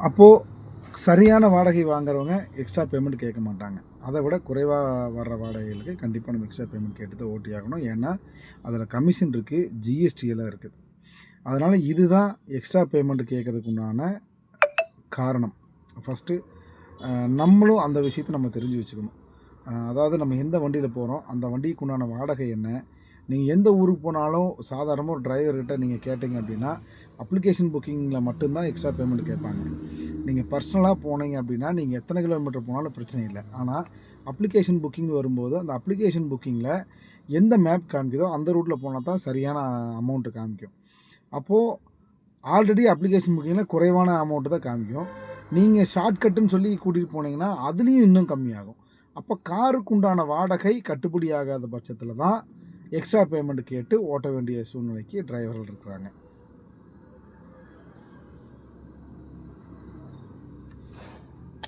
அப்போது சரியான வாடகை வாங்குறவங்க எக்ஸ்ட்ரா பேமெண்ட் கேட்க மாட்டாங்க. அதை விட குறைவாக வர்ற வாடகைகளுக்கு கண்டிப்பாக நம்ம எக்ஸ்ட்ரா பேமெண்ட் கேட்டு தான் ஓட்டி ஆகணும். ஏன்னா அதில் கமிஷன் இருக்குது, ஜிஎஸ்டி எல்லாம் இருக்குது. அதனால் இதுதான் எக்ஸ்ட்ரா பேமெண்ட் கேட்கறதுக்கு உண்டான காரணம். ஃபஸ்ட்டு நம்மளும் அந்த விஷயத்தை நம்ம தெரிஞ்சு வச்சுக்கணும். அதாவது நம்ம எந்த வண்டியில் போகிறோம், அந்த வண்டிக்கு உண்டான வாடகை என்ன, நீங்கள் எந்த ஊருக்கு போனாலும் சாதாரணமாக ஒரு டிரைவர்கிட்ட நீங்கள் கேட்டிங்க அப்படின்னா அப்ளிகேஷன் புக்கிங்கில் மட்டும்தான் எக்ஸ்ட்ரா பேமெண்ட் கேட்பாங்க. நீங்கள் பர்சனலாக போனீங்க அப்படின்னா நீங்கள் எத்தனை கிலோமீட்டர் போனாலும் பிரச்சனை இல்லை. ஆனால் அப்ளிகேஷன் புக்கிங் வரும்போது அந்த அப்ளிகேஷன் புக்கிங்கில் எந்த மேப் காமிக்குதோ அந்த ரூட்டில் போனால் தான் சரியான அமௌண்ட்டு காமிக்கும். அப்போது ஆல்ரெடி அப்ளிகேஷன் புக்கிங்கில் குறைவான அமௌண்ட்டு தான் காமிக்கும். நீங்கள் ஷார்ட்கட்டுன்னு சொல்லி கூட்டிகிட்டு போனீங்கன்னா அதுலேயும் இன்னும் கம்மியாகும். அப்போ காருக்கு உண்டான வாடகை கட்டுப்படி ஆகாத பட்சத்தில் தான் எக்ஸ்ட்ரா பேமெண்ட் கேட்டு ஓட்ட வேண்டிய சூழ்நிலைக்கு டிரைவர்கள் இருக்கிறாங்க.